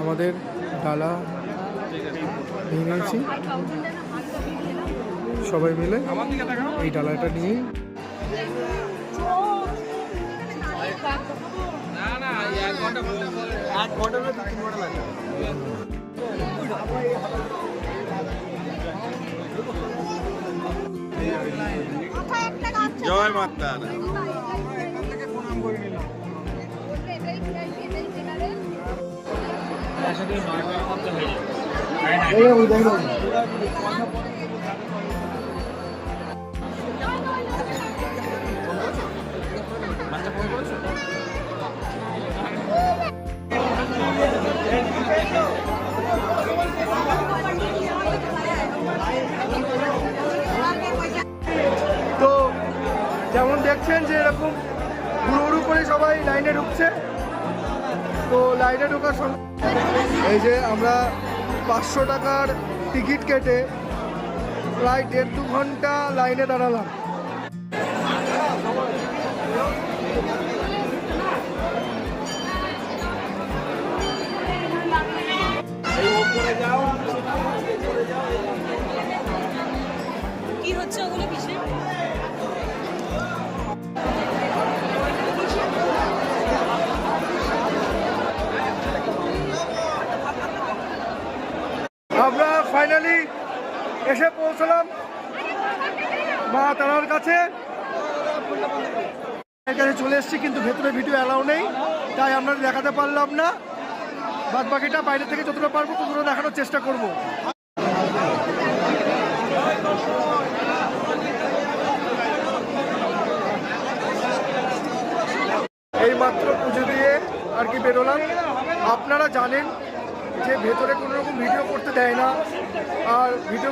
আমাদের ডালা ভেঙেছি সবাই মিলে। এই ডালাটা নিয়ে জয় মাতা। তো যেমন দেখছেন যে এরকম হুড়ো করে সবাই লাইনে ঢুকছে। তো লাইনে ঢোকার সঙ্গে এই যে আমরা 500 টাকার টিকিট কেটে প্রায় 1.5-2 ঘন্টা লাইনে দাঁড়ালাম। কি হচ্ছে ওগুলো কিসে? আমরা ফাইনালি এসে পৌঁছলাম মা তারার কাছে। এখানে চলে এসেছি, কিন্তু ভেতরে ভিডিও অ্যালাউ নেই, তাই আমরা দেখাতে পারলাম না। বাদ বাকিটা বাইরে থেকে যতটা পারবো ততটা দেখানোর চেষ্টা করব। এই মাত্র পুজো দিয়ে আর কি বেরোলাম। আপনারা জানেন যে ভেতরে কোনো রকম ভিডিও করতে দেয় না, আর ভিডিও